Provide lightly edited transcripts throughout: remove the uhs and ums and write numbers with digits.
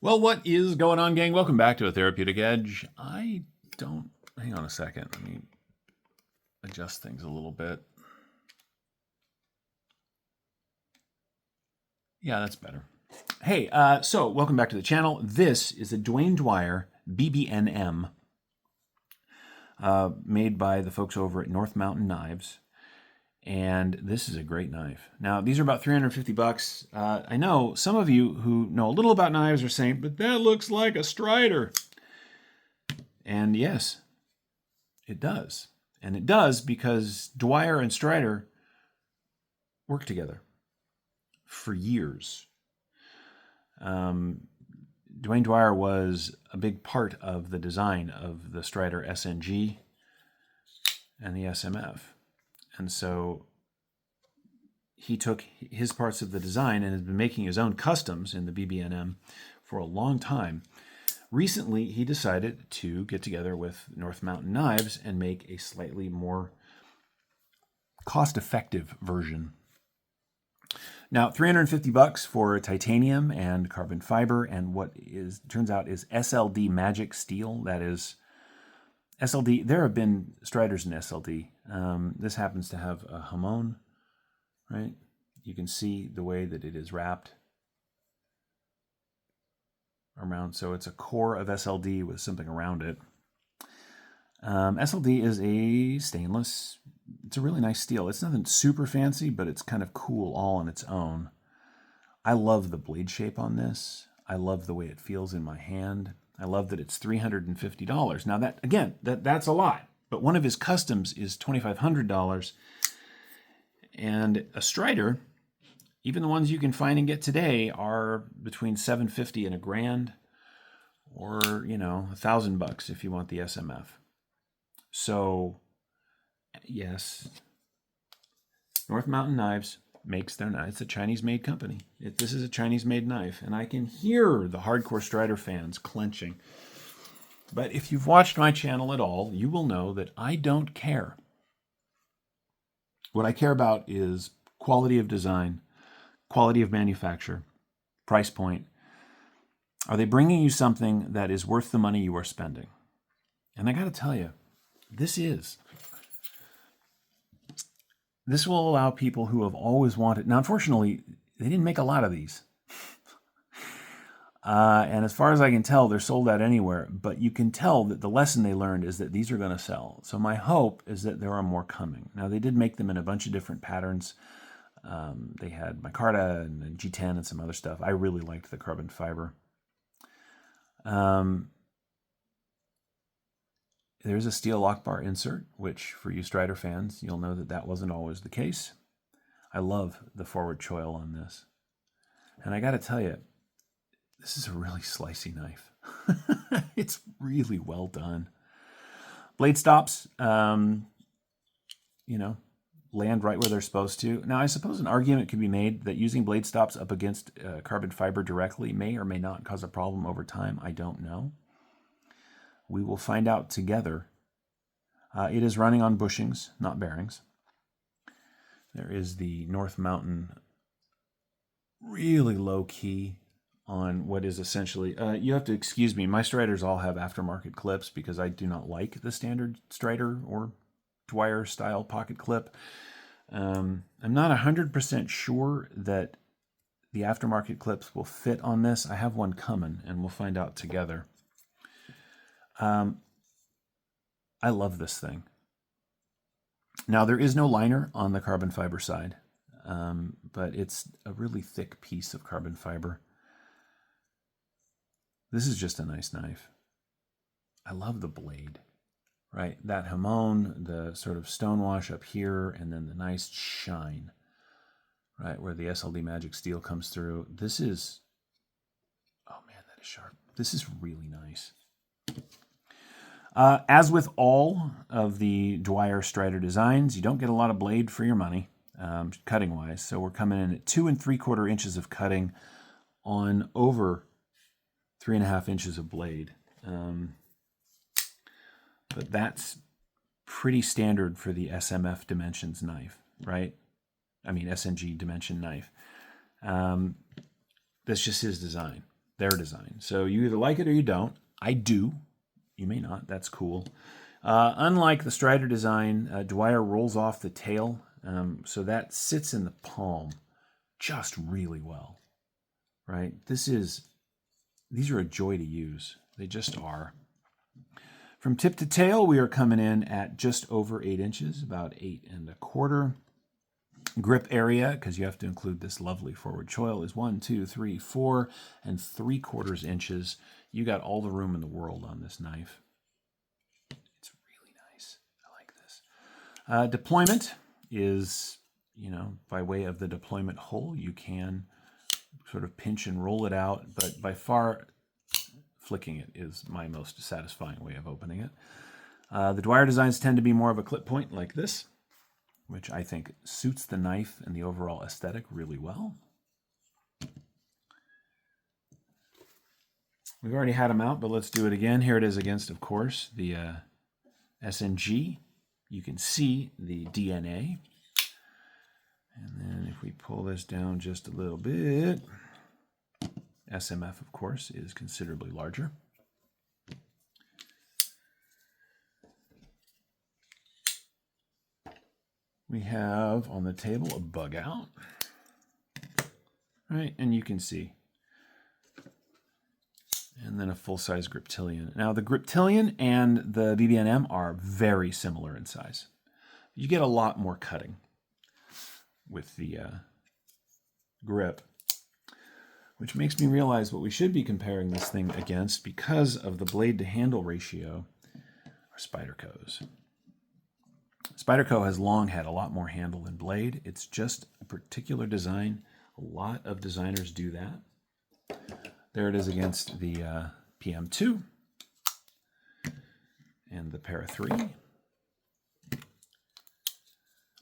Well, what is going on, gang? Welcome back to A Therapeutic Edge. Hang on a second. Let me adjust things a little bit. Yeah, that's better. Hey, so welcome back to the channel. This is a Dwyer BBNM made by the folks over at North Mountain Knives. And this is a great knife. Now, these are about 350 bucks. I know some of you who know a little about knives are saying, but that looks like a Strider. And yes, it does. And it does because Dwyer and Strider work together for years. Duane Dwyer was a big part of the design of the Strider SNG and the SMF. And so he took his parts of the design and has been making his own customs in the BBNM for a long time. Recently, he decided to get together with North Mountain Knives and make a slightly more cost-effective version. Now, 350 bucks for titanium and carbon fiber and what turns out is SLD-MAGIC steel. That is SLD. There have been Striders in SLD. This happens to have a Hamon, right? You can see the way that it is wrapped around. So it's a core of SLD with something around it. SLD is a stainless. It's a really nice steel. It's nothing super fancy, but it's kind of cool all on its own. I love the blade shape on this. I love the way it feels in my hand. I love that it's $350. Now that, again, that's a lot. But one of his customs is $2,500. And a Strider, even the ones you can find and get today, are between $750 and $1,000, or $1,000 if you want the SMF. So, yes, North Mountain Knives makes their knife. It's a Chinese-made company. This is a Chinese-made knife, and I can hear the hardcore Strider fans clenching. But if you've watched my channel at all, you will know that I don't care. What I care about is quality of design, quality of manufacture, price point. Are they bringing you something that is worth the money you are spending? And I got to tell you, this will allow people who have always wanted. Now, unfortunately, they didn't make a lot of these. And as far as I can tell, they're sold out anywhere. But you can tell that the lesson they learned is that these are going to sell. So my hope is that there are more coming. Now, they did make them in a bunch of different patterns. They had micarta and G10 and some other stuff. I really liked the carbon fiber. There's a steel lock bar insert, which for you Strider fans, you'll know that wasn't always the case. I love the forward choil on this. And I got to tell you, this is a really slicey knife. It's really well done. Blade stops, land right where they're supposed to. Now, I suppose an argument could be made that using blade stops up against carbon fiber directly may or may not cause a problem over time. I don't know. We will find out together. It is running on bushings, not bearings. There is the North Mountain really low key on what is essentially, you have to excuse me, my Striders all have aftermarket clips because I do not like the standard Strider or Dwyer style pocket clip. I'm not 100% sure that the aftermarket clips will fit on this. I have one coming and we'll find out together. I love this thing. Now, there is no liner on the carbon fiber side, but it's a really thick piece of carbon fiber. This is just a nice knife. I love the blade, right? That Hamon, the sort of stonewash up here, and then the nice shine, right, where the SLD-MAGIC steel comes through. This is, oh man, that is sharp. This is really nice. As with all of the Dwyer Strider designs, you don't get a lot of blade for your money, cutting-wise. So we're coming in at 2 3/4 inches of cutting on over 3.5 inches of blade. But that's pretty standard for the SMF dimensions knife, right? I mean, SNG dimension knife. That's just his design. their design. So you either like it or you don't. I do. You may not. That's cool. Unlike the Strider design, Dwyer rolls off the tail, so that sits in the palm just really well, right? These are a joy to use. They just are. From tip to tail, we are coming in at just over 8 inches, about 8 1/4. Grip area, because you have to include this lovely forward choil, is 1, 2, 3, 4 3/4 inches. You got all the room in the world on this knife. It's really nice. I like this. Deployment is, by way of the deployment hole, you can sort of pinch and roll it out, but by far, flicking it is my most satisfying way of opening it. The Dwyer designs tend to be more of a clip point like this, which I think suits the knife and the overall aesthetic really well. We've already had them out, but let's do it again. Here it is against, of course, the SNG. You can see the DNA. And then if we pull this down just a little bit, SMF, of course, is considerably larger. We have on the table a bug out, right? And you can see. And then a full-size Griptilian. Now, the Griptilian and the BBNM are very similar in size. You get a lot more cutting with the grip, which makes me realize what we should be comparing this thing against, because of the blade-to-handle ratio, are Spyderco's. Spyderco has long had a lot more handle than blade. It's just a particular design. A lot of designers do that. There it is against the PM2 and the Para 3.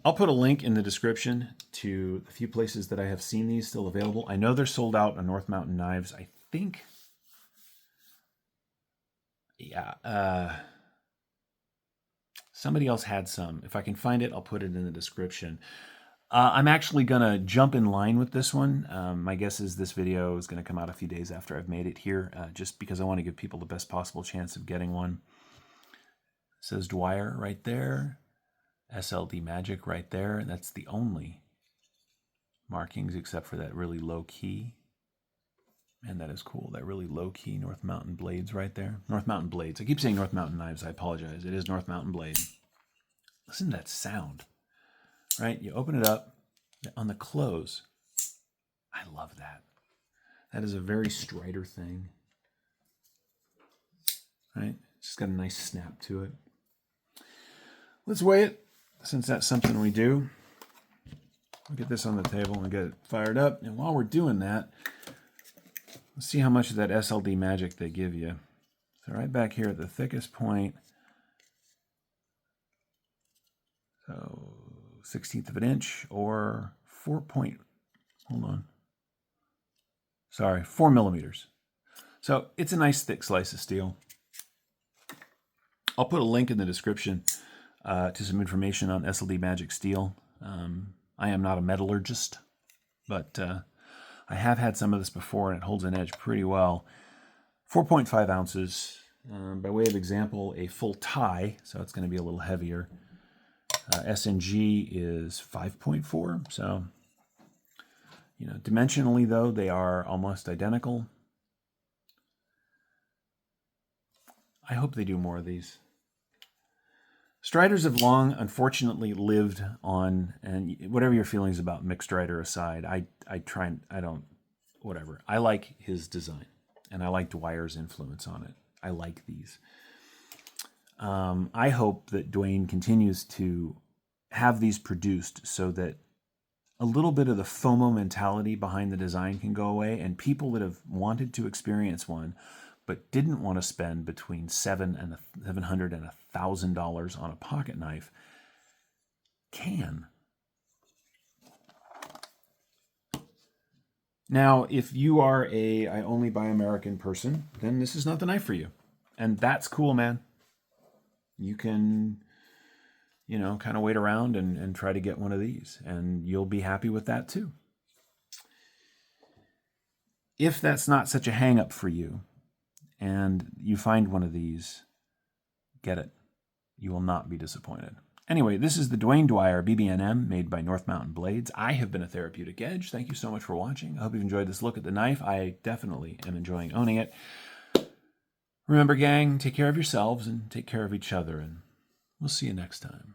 I'll put a link in the description to a few places that I have seen these still available. I know they're sold out on North Mountain Knives. I think, yeah, somebody else had some. If I can find it, I'll put it in the description. I'm actually going to jump in line with this one. My guess is this video is going to come out a few days after I've made it here, just because I want to give people the best possible chance of getting one. It says Dwyer right there. SLD-MAGIC right there. That's the only markings except for that really low key. Man, that is cool. That really low key North Mountain Blades right there. North Mountain Blades. I keep saying North Mountain Knives. I apologize. It is North Mountain Blade. Listen to that sound. Right? You open it up on the close. I love that. That is a very Strider thing. Right? It's just got a nice snap to it. Let's weigh it, since that's something we do. I'll get this on the table and get it fired up. And while we're doing that, let's see how much of that SLD-MAGIC they give you. So right back here at the thickest point, so 1/16 of an inch, or 4 millimeters. So it's a nice thick slice of steel. I'll put a link in the description to some information on SLD-MAGIC steel. I am not a metallurgist, but I have had some of this before, and it holds an edge pretty well. 4.5 ounces. By way of example, a full tie, so it's going to be a little heavier. SNG is 5.4, so, dimensionally, though, they are almost identical. I hope they do more of these. Striders have long, unfortunately, lived on, and whatever your feelings about Mick Strider aside, whatever. I like his design, and I like Dwyer's influence on it. I like these. I hope that Duane continues to have these produced so that a little bit of the FOMO mentality behind the design can go away, and people that have wanted to experience one but didn't want to spend between $700 and $1,000 on a pocket knife can. Now, if you are I only buy American person, then this is not the knife for you. And that's cool, man. You can, kind of wait around and try to get one of these, and you'll be happy with that too. If that's not such a hang-up for you, and you find one of these, get it. You will not be disappointed. Anyway, this is the Dwyer BBNM made by North Mountain Blades. I have been a Therapeutic Edge. Thank you so much for watching. I hope you've enjoyed this look at the knife. I definitely am enjoying owning it. Remember, gang, take care of yourselves and take care of each other, and we'll see you next time.